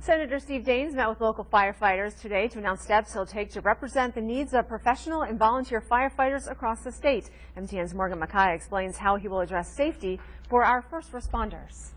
Senator Steve Daines met with local firefighters today to announce steps he'll take to represent the needs of professional and volunteer firefighters across the state. MTN's Morgan Mackay explains how he will address safety for our first responders.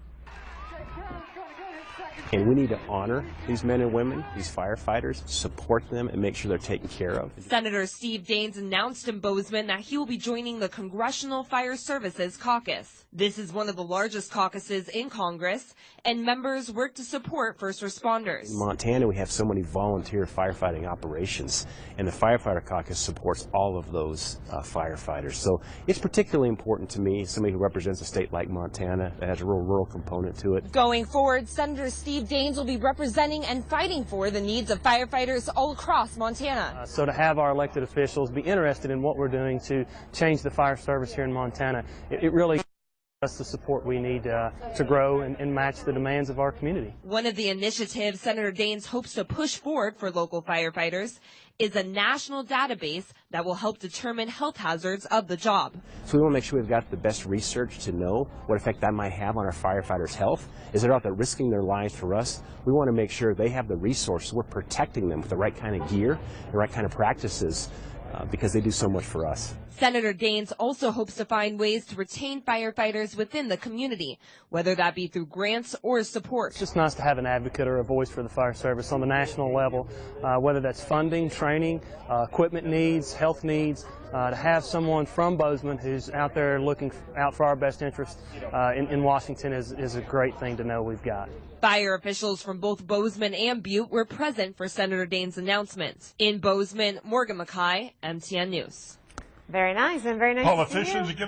And we need to honor these men and women, these firefighters, support them, and make sure they're taken care of. Senator Steve Daines announced in Bozeman that he will be joining the Congressional Fire Services Caucus. This is one of the largest caucuses in Congress, and members work to support first responders. In Montana, we have so many volunteer firefighting operations, and the Firefighter Caucus supports all of those firefighters. So it's particularly important to me, somebody who represents a state like Montana that has a real rural component to it. Going forward, Senator Steve Daines will be representing and fighting for the needs of firefighters all across Montana. So to have our elected officials be interested in what we're doing to change the fire service here in Montana, it really gives us the support we need to grow and match the demands of our community. One of the initiatives Senator Daines hopes to push forward for local firefighters is a national database that will help determine health hazards of the job. So we want to make sure we've got the best research to know what effect that might have on our firefighters' health. As they're out there risking their lives for us, we want to make sure they have the resources. We're protecting them with the right kind of gear, the right kind of practices, because they do so much for us. Senator Daines also hopes to find ways to retain firefighters within the community, whether that be through grants or support. It's just nice to have an advocate or a voice for the fire service on the national level, whether that's funding, training, equipment needs, health needs. To have someone from Bozeman who's out there looking out for our best interest in Washington is a great thing to know we've got. Fire officials from both Bozeman and Butte were present for Senator Daines' announcement. In Bozeman, Morgan Mackay, MTN News. Very nice and very nice. Politicians are giving